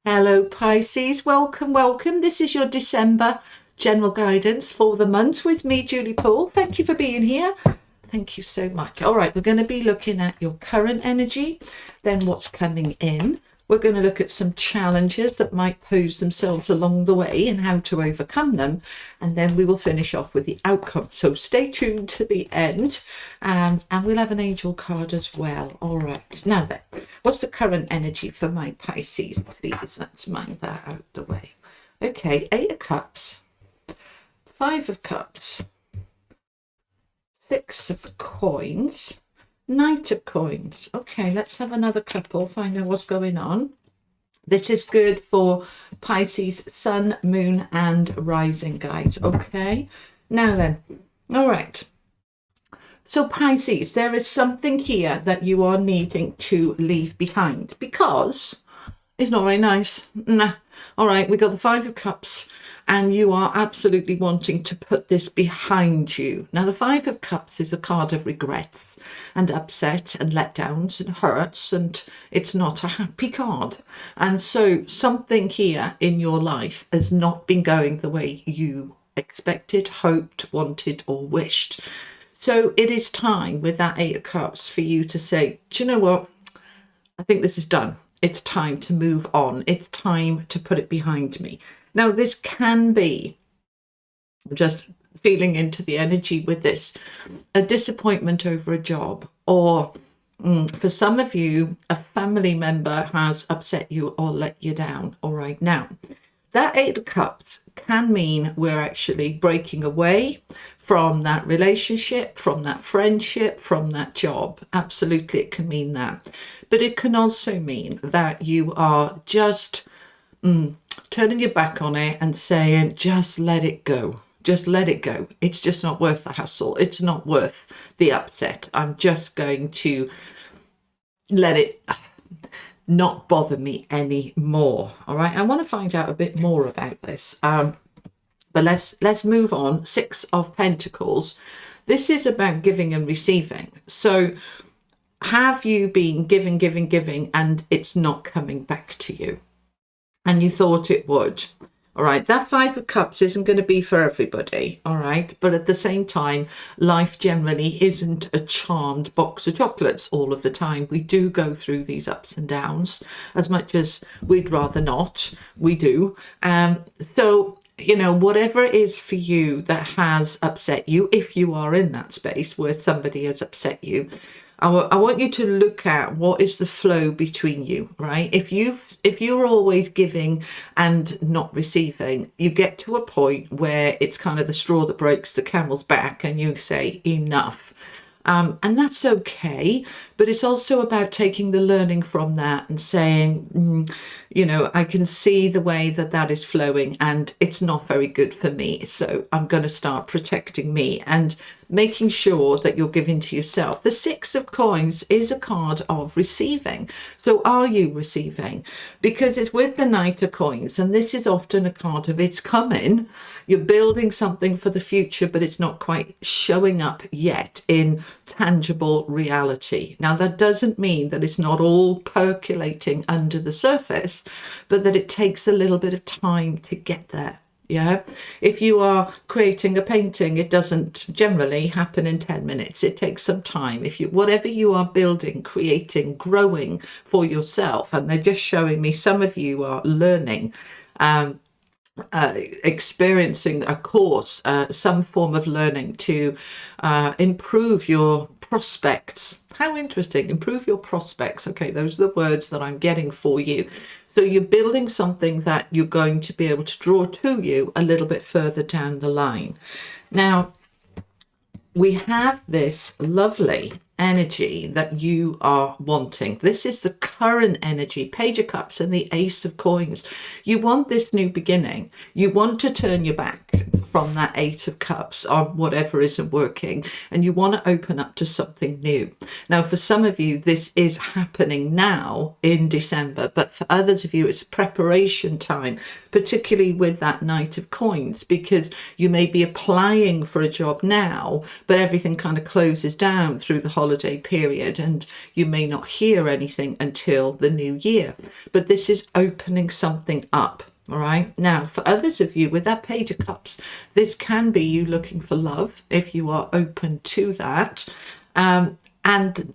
Hello Pisces, welcome. This is your December general guidance for the month with me, Julie Poole. Thank you for being here. Thank you so much. All right, we're going to be looking at your current energy, then what's coming in. We're going to look at some challenges that might pose themselves along the way and how to overcome them. And then we will finish off with the outcome. So stay tuned to the end, and we'll have an angel card as well. All right, now then, what's the current energy for my Pisces, please? Let's mind that out the way. Okay, 8 of Cups, 5 of Cups, 6 of Coins, Knight of Coins. Okay, let's have another couple, find out what's going on. This is good for Pisces, Sun, Moon, and Rising, guys. Okay, now then, all right. So Pisces, there is something here that you are needing to leave behind because it's not very nice. Nah. All right, we got the 5 of Cups, and you are absolutely wanting to put this behind you. Now, the 5 of Cups is a card of regrets and upset and letdowns and hurts, and it's not a happy card. And so something here in your life has not been going the way you expected, hoped, wanted, or wished. So it is time with that 8 of Cups for you to say, do you know what? I think this is done. It's time to move on. It's time to put it behind me. Now, this can be, just feeling into the energy with this, a disappointment over a job, or for some of you, a family member has upset you or let you down. All right, now, that 8 of Cups can mean we're actually breaking away from that relationship, from that friendship, from that job. Absolutely, it can mean that. But it can also mean that you are just turning your back on it and saying, just let it go. Just let it go. It's just not worth the hassle. It's not worth the upset. I'm just going to let it not bother me anymore. All right. I want to find out a bit more about this. But let's move on. 6 of Pentacles. This is about giving and receiving. So have you been giving, and it's not coming back to you? And you thought it would. All right, that 5 of Cups isn't going to be for everybody, all right? But at the same time, life generally isn't a charmed box of chocolates all of the time. We do go through these ups and downs, as much as we'd rather not, we do. So, you know, whatever it is for you that has upset you, if you are in that space where somebody has upset you, I want you to look at what is the flow between you, right? If you're always giving and not receiving, you get to a point where it's kind of the straw that breaks the camel's back, and you say enough. And that's okay, but it's also about taking the learning from that and saying, you know, I can see the way that is flowing and it's not very good for me. So I'm going to start protecting me and making sure that you're giving to yourself. The 6 of Coins is a card of receiving. So are you receiving? Because it's with the Knight of Coins, and this is often a card of it's coming. You're building something for the future, but it's not quite showing up yet in tangible reality. Now, that doesn't mean that it's not all percolating under the surface, but that it takes a little bit of time to get there. Yeah, if you are creating a painting, it doesn't generally happen in 10 minutes. It takes some time. If you, whatever you are building, creating, growing for yourself, and they're just showing me some of you are learning, experiencing a course, some form of learning to improve your prospects. How interesting. Improve your prospects. Okay, those are the words that I'm getting for you. So you're building something that you're going to be able to draw to you a little bit further down the line. Now, we have this lovely energy that you are wanting. This is the current energy, Page of Cups and the Ace of Coins. You want this new beginning. You want to turn your back from that Eight of Cups on whatever isn't working, and you want to open up to something new. Now, for some of you, this is happening now in December, but for others of you, it's preparation time, particularly with that Knight of Coins, because you may be applying for a job now, but everything kind of closes down through the holiday period, and you may not hear anything until the new year. But this is opening something up. All right. Now, for others of you with that Page of Cups, this can be you looking for love if you are open to that. And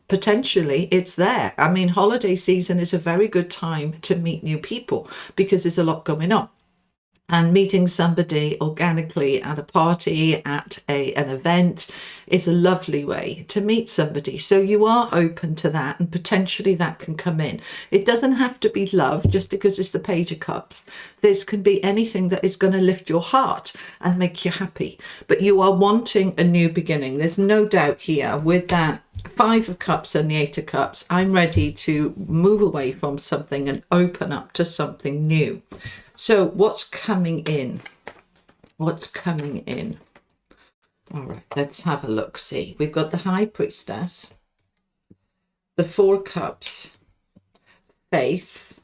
potentially it's there. I mean, holiday season is a very good time to meet new people because there's a lot going on. And meeting somebody organically at a party, at an event, is a lovely way to meet somebody. So you are open to that, and potentially that can come in. It doesn't have to be love just because it's the Page of Cups. This can be anything that is going to lift your heart and make you happy. But you are wanting a new beginning. There's no doubt here with that Five of Cups and the Eight of Cups. I'm ready to move away from something and open up to something new. So what's coming in? What's coming in? All right, let's have a look. See, we've got the High Priestess, the Four of Cups, Faith,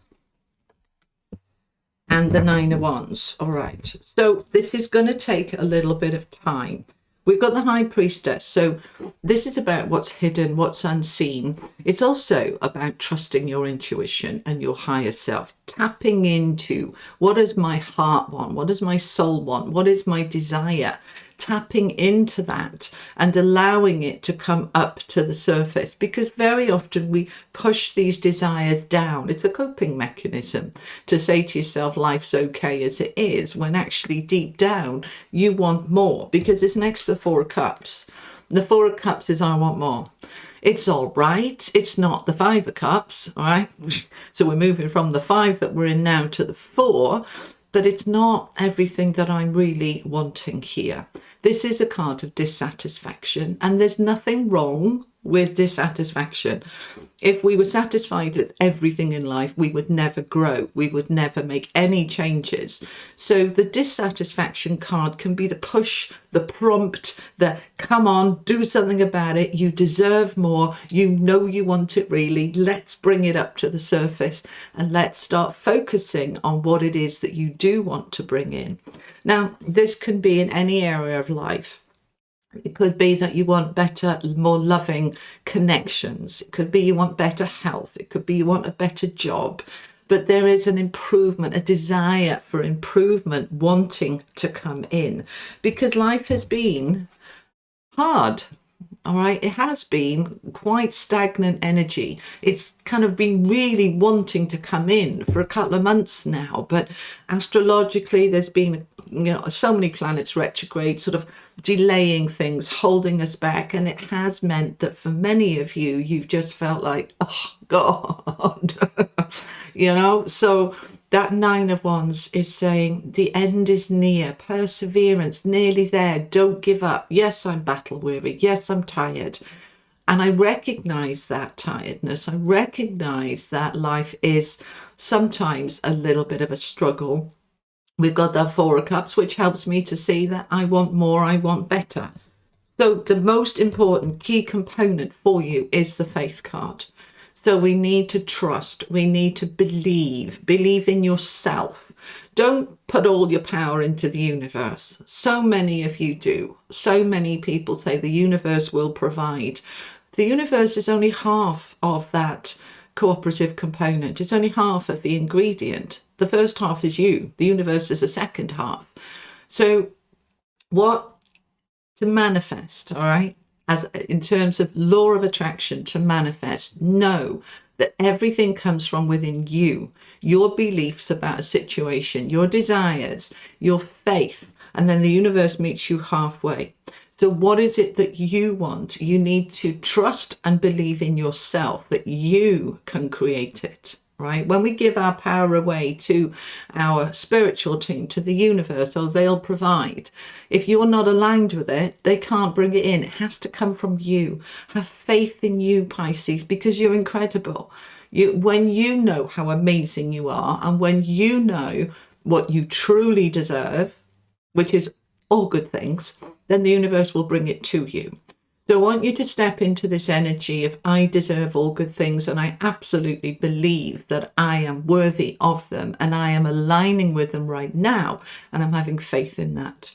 and the Nine of Wands. All right, so this is going to take a little bit of time. We've got the High Priestess. So this is about what's hidden, what's unseen. It's also about trusting your intuition and your higher self, tapping into what does my heart want? What does my soul want? What is my desire? Tapping into that and allowing it to come up to the surface, because very often we push these desires down. It's a coping mechanism to say to yourself life's okay as it is, when actually deep down you want more, because it's next to the Four of Cups. The Four of Cups is I want more. It's all right. It's not the Five of Cups, all right? So we're moving from the five that we're in now to the four, but it's not everything that I'm really wanting here. This is a card of dissatisfaction, and there's nothing wrong with dissatisfaction. If we were satisfied with everything in life, we would never grow. We would never make any changes. So the dissatisfaction card can be the push, the prompt, the come on, do something about it. You deserve more. You know you want it really. Let's bring it up to the surface and let's start focusing on what it is that you do want to bring in. Now, this can be in any area of life. It could be that you want better, more loving connections. It could be you want better health. It could be you want a better job. But there is an improvement, a desire for improvement wanting to come in, because life has been hard. All right, it has been quite stagnant energy. It's kind of been really wanting to come in for a couple of months now, but astrologically there's been, so many planets retrograde, sort of delaying things, holding us back, and it has meant that for many of you, you've just felt like, oh God, so that Nine of Wands is saying the end is near, perseverance, nearly there, don't give up. Yes, I'm battle weary. Yes, I'm tired. And I recognize that tiredness. I recognize that life is sometimes a little bit of a struggle. We've got that Four of Cups, which helps me to see that I want more, I want better. So the most important key component for you is the Faith card. So we need to trust, we need to believe in yourself. Don't put all your power into the universe. So many of you do. So many people say the universe will provide. The universe is only half of that cooperative component. It's only half of the ingredient. The first half is you. The universe is the second half. So what to manifest, all right? As in terms of law of attraction, to manifest, know that everything comes from within you, your beliefs about a situation, your desires, your faith, and then the universe meets you halfway. So what is it that you want? You need to trust and believe in yourself that you can create it. Right? When we give our power away to our spiritual team, to the universe, or they'll provide. If you're not aligned with it, they can't bring it in. It has to come from you. Have faith in you, Pisces, because you're incredible. When you know how amazing you are, and when you know what you truly deserve, which is all good things, then the universe will bring it to you. So I want you to step into this energy of I deserve all good things, and I absolutely believe that I am worthy of them, and I am aligning with them right now, and I'm having faith in that.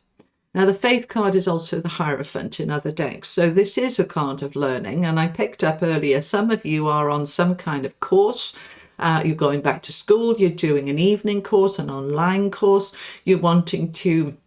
Now, the Faith card is also the Hierophant in other decks. So this is a card of learning. And I picked up earlier, some of you are on some kind of course. You're going back to school. You're doing an evening course, an online course. You're wanting to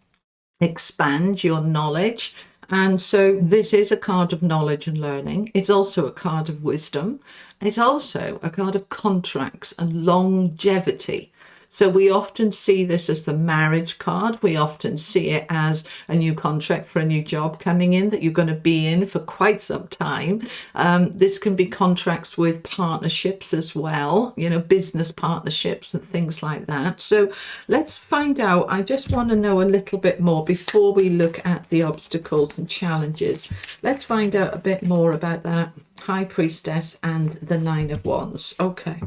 expand your knowledge. And so this is a card of knowledge and learning. It's also a card of wisdom. It's also a card of contracts and longevity. So we often see this as the marriage card. We often see it as a new contract for a new job coming in that you're going to be in for quite some time. This can be contracts with partnerships as well, you know, business partnerships and things like that. So let's find out. I just want to know a little bit more before we look at the obstacles and challenges. Let's find out a bit more about that High Priestess and the Nine of Wands. Okay.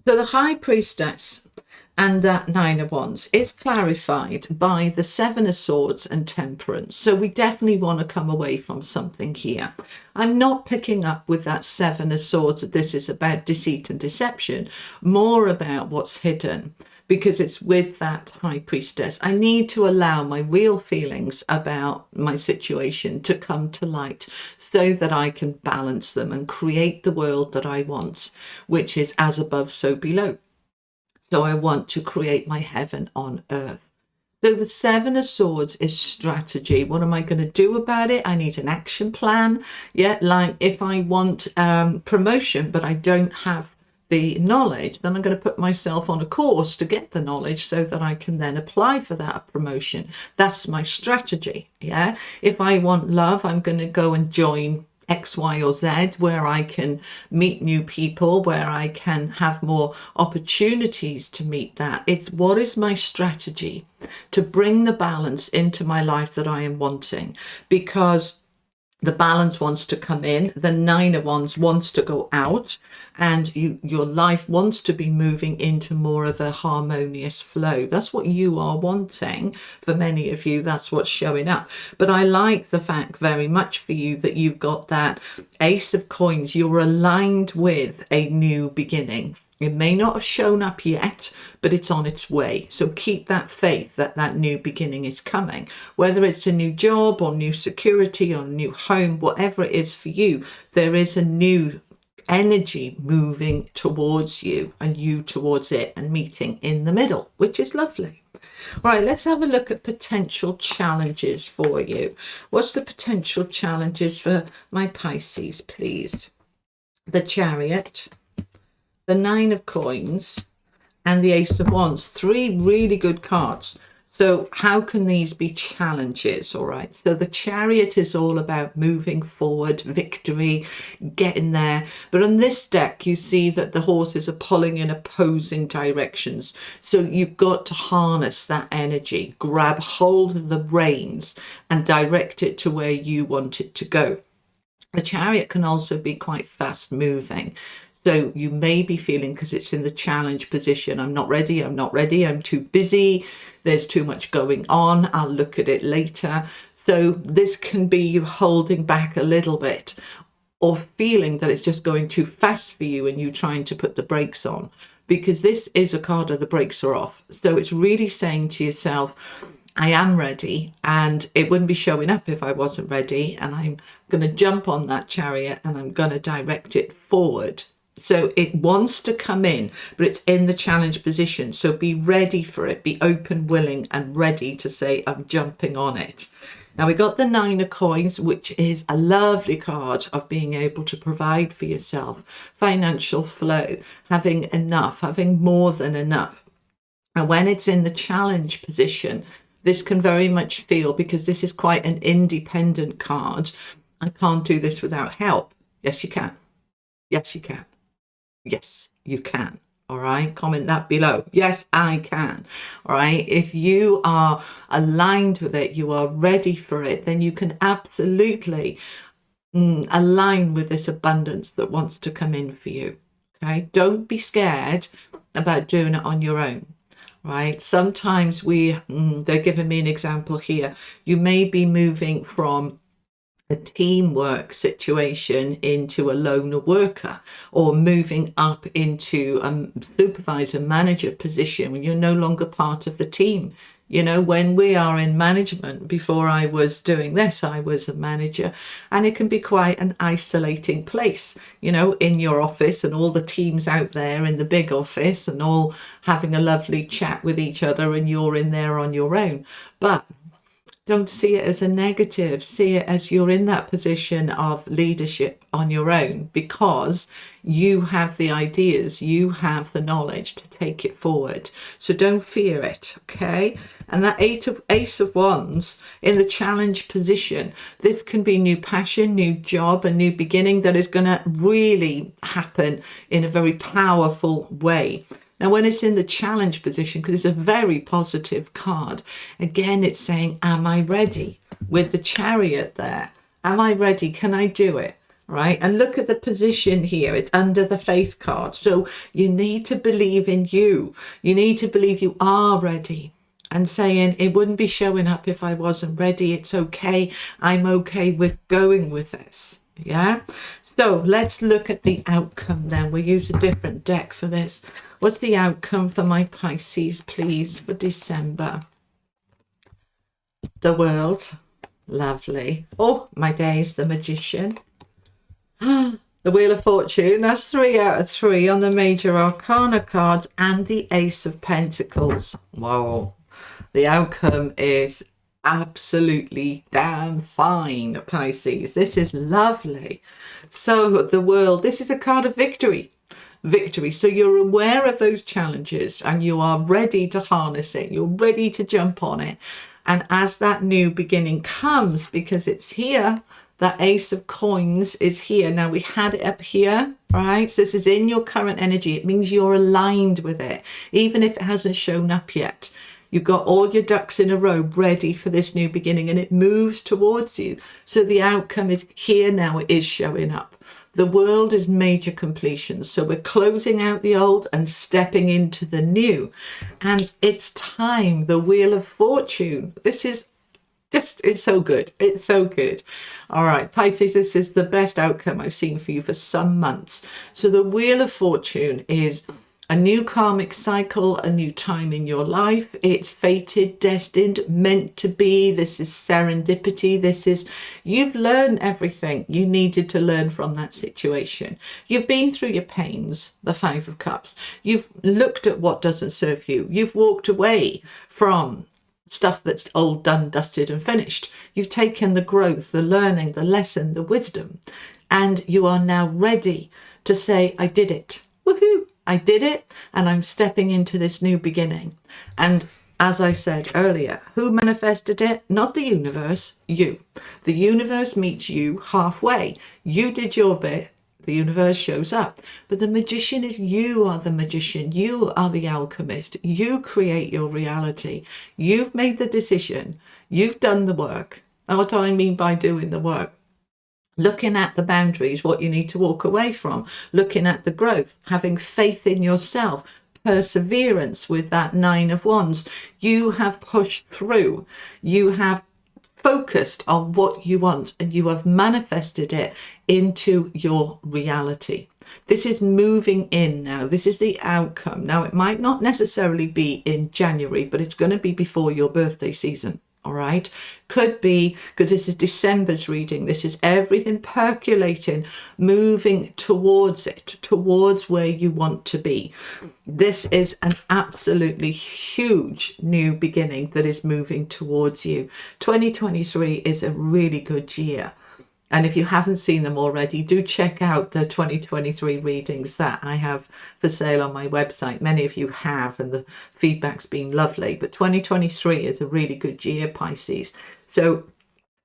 So the High Priestess and that Nine of Wands is clarified by the Seven of Swords and Temperance. So we definitely want to come away from something here. I'm not picking up with that Seven of Swords that this is about deceit and deception, more about what's hidden, because it's with that High Priestess. I need to allow my real feelings about my situation to come to light so that I can balance them and create the world that I want, which is as above, so below. So I want to create my heaven on earth. So the Seven of Swords is strategy. What am I going to do about it? I need an action plan. Yeah, like if I want promotion, but I don't have the knowledge, then I'm going to put myself on a course to get the knowledge so that I can then apply for that promotion. That's my strategy. Yeah. If I want love, I'm going to go and join X, Y, or Z, where I can meet new people, where I can have more opportunities to meet that. It's what is my strategy to bring the balance into my life that I am wanting, because the balance wants to come in, the Nine of Wands wants to go out, and your life wants to be moving into more of a harmonious flow. That's what you are wanting. For many of you, that's what's showing up. But I like the fact very much for you that you've got that Ace of Coins. You're aligned with a new beginning. It may not have shown up yet, but it's on its way. So keep that faith that that new beginning is coming. Whether it's a new job or new security or new home, whatever it is for you, there is a new energy moving towards you and you towards it and meeting in the middle, which is lovely. All right, let's have a look at potential challenges for you. What's the potential challenges for my Pisces, please? The Chariot, the Nine of Coins, and the Ace of Wands. Three really good cards. So how can these be challenges? All right. So the Chariot is all about moving forward, victory, getting there. But on this deck, you see that the horses are pulling in opposing directions. So you've got to harness that energy, grab hold of the reins and direct it to where you want it to go. The Chariot can also be quite fast moving. So you may be feeling, because it's in the challenge position, I'm not ready, I'm too busy, there's too much going on, I'll look at it later. So this can be you holding back a little bit, or feeling that it's just going too fast for you and you trying to put the brakes on, because this is a card of the brakes are off. So it's really saying to yourself, I am ready, and it wouldn't be showing up if I wasn't ready, and I'm going to jump on that Chariot and I'm going to direct it forward. So it wants to come in, but it's in the challenge position. So be ready for it. Be open, willing, and ready to say, I'm jumping on it. Now we got the Nine of Coins, which is a lovely card of being able to provide for yourself, financial flow, having enough, having more than enough. And when it's in the challenge position, this can very much feel, because this is quite an independent card, I can't do this without help. Yes, you can. Yes, you can. Yes, you can. All right. Comment that below. Yes, I can. All right. If you are aligned with it, you are ready for it, then you can absolutely align with this abundance that wants to come in for you. Okay. Don't be scared about doing it on your own. right? Sometimes they're giving me an example here. You may be moving from a teamwork situation into a loner worker, or moving up into a supervisor manager position when you're no longer part of the team. You know, when we are in management, before I was doing this, I was a manager, and it can be quite an isolating place, you know, in your office and all the teams out there in the big office and all having a lovely chat with each other, and you're in there on your own. But don't see it as a negative. See it as you're in that position of leadership on your own, because you have the ideas, you have the knowledge to take it forward. So don't fear it, okay? And that Ace of Wands in the challenge position, this can be new passion, new job, a new beginning that is going to really happen in a very powerful way. Now, when it's in the challenge position, because it's a very positive card, again, it's saying, am I ready? With the Chariot there, am I ready? Can I do it? Right? And look at the position here. It's under the Faith card. So you need to believe in you. You need to believe you are ready. And saying, it wouldn't be showing up if I wasn't ready. It's okay. I'm okay with going with this. Yeah? So let's look at the outcome then. We'll use a different deck for this. What's the outcome for my Pisces, please, for December? The World. Lovely. Oh, my days, the Magician. The Wheel of Fortune. That's 3 out of 3 on the major arcana cards, and the Ace of Pentacles. Wow. The outcome is absolutely damn fine, Pisces. This is lovely. So the World, this is a card of victory. So you're aware of those challenges and you are ready to harness it. You're ready to jump on it. And as that new beginning comes, because it's here, that Ace of Coins is here. Now, we had it up here, right? So this is in your current energy. It means you're aligned with it, even if it hasn't shown up yet. You've got all your ducks in a row ready for this new beginning, and it moves towards you. So the outcome is here now. It is showing up. The World is major completion. So we're closing out the old and stepping into the new. And it's time. The Wheel of Fortune. This is just, it's so good. It's so good. All right, Pisces, this is the best outcome I've seen for you for some months. So the Wheel of Fortune is a new karmic cycle, a new time in your life. It's fated, destined, meant to be. This is serendipity. This is, you've learned everything you needed to learn from that situation. You've been through your pains, the 5 of Cups. You've looked at what doesn't serve you. You've walked away from stuff that's old, done, dusted and finished. You've taken the growth, the learning, the lesson, the wisdom, and you are now ready to say, I did it. Woohoo! I did it, and I'm stepping into this new beginning. And as I said earlier, who manifested it? Not the universe, you. The universe meets you halfway. You did your bit, the universe shows up. But the magician is, you are the magician. You are the alchemist. You create your reality. You've made the decision. You've done the work. And what do I mean by doing the work? Looking at the boundaries, what you need to walk away from, looking at the growth, having faith in yourself, perseverance with that 9 of Wands. You have pushed through. You have focused on what you want, and you have manifested it into your reality. This is moving in now. This is the outcome. Now, it might not necessarily be in January, but it's going to be before your birthday season. All right, could be, because this is December's reading. This is everything percolating, moving towards it, towards where you want to be. This is an absolutely huge new beginning that is moving towards you. 2023 is a really good year. And if you haven't seen them already, do check out the 2023 readings that I have for sale on my website. Many of you have, and the feedback's been lovely. But 2023 is a really good year, Pisces. So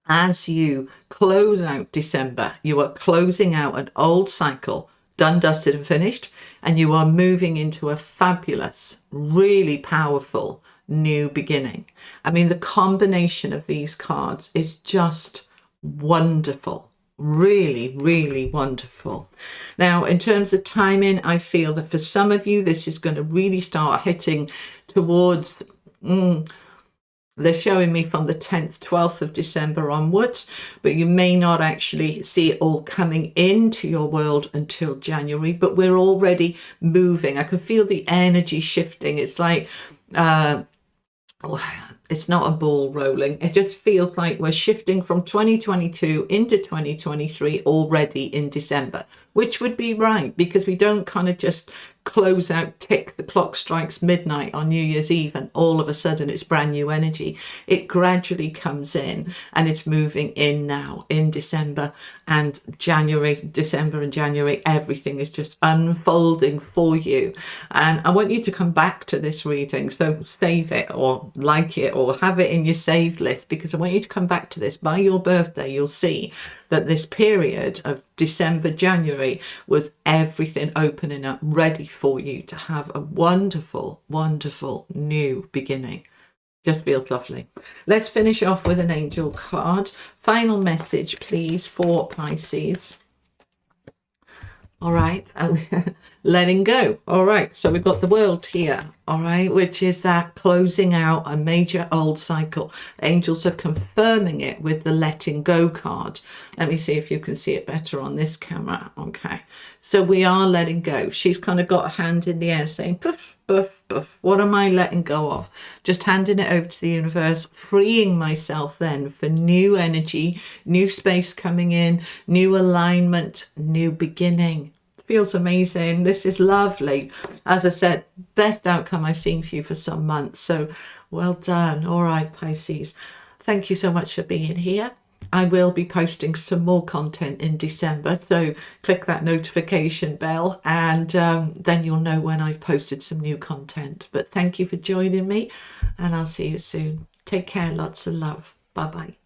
as you close out December, you are closing out an old cycle, done, dusted and finished, and you are moving into a fabulous, really powerful new beginning. I mean, the combination of these cards is just wonderful. Really, really wonderful. Now, in terms of timing, I feel that for some of you, this is going to really start hitting towards, they're showing me from the 10th, 12th of December onwards, but you may not actually see it all coming into your world until January, but we're already moving. I can feel the energy shifting. It's like, it's not a ball rolling. It just feels like we're shifting from 2022 into 2023 already in December, which would be right, because we don't kind of just close out, tick, the clock strikes midnight on New Year's Eve and all of a sudden it's brand new energy. It gradually comes in and it's moving in now in December and January. December and January, everything is just unfolding for you. And I want you to come back to this reading, so save it or like it or have it in your saved list, because I want you to come back to this by your birthday. You'll see that this period of December, January was everything opening up, ready for you to have a wonderful, wonderful new beginning. Just feels lovely. Let's finish off with an angel card. Final message, please, for Pisces. All right, letting go. All right, so we've got the World here, all right, which is that closing out a major old cycle. Angels are confirming it with the letting go card. Let me see if you can see it better on this camera. Okay, so we are letting go. She's kind of got a hand in the air saying, poof, poof, poof. What am I letting go of? Just handing it over to the universe, freeing myself then for new energy, new space coming in, new alignment, new beginning. Feels amazing. This is lovely. As I said, best outcome I've seen for you for some months. So well done. All right, Pisces. Thank you so much for being here. I will be posting some more content in December, so click that notification bell and then you'll know when I've posted some new content. But thank you for joining me and I'll see you soon. Take care. Lots of love. Bye-bye.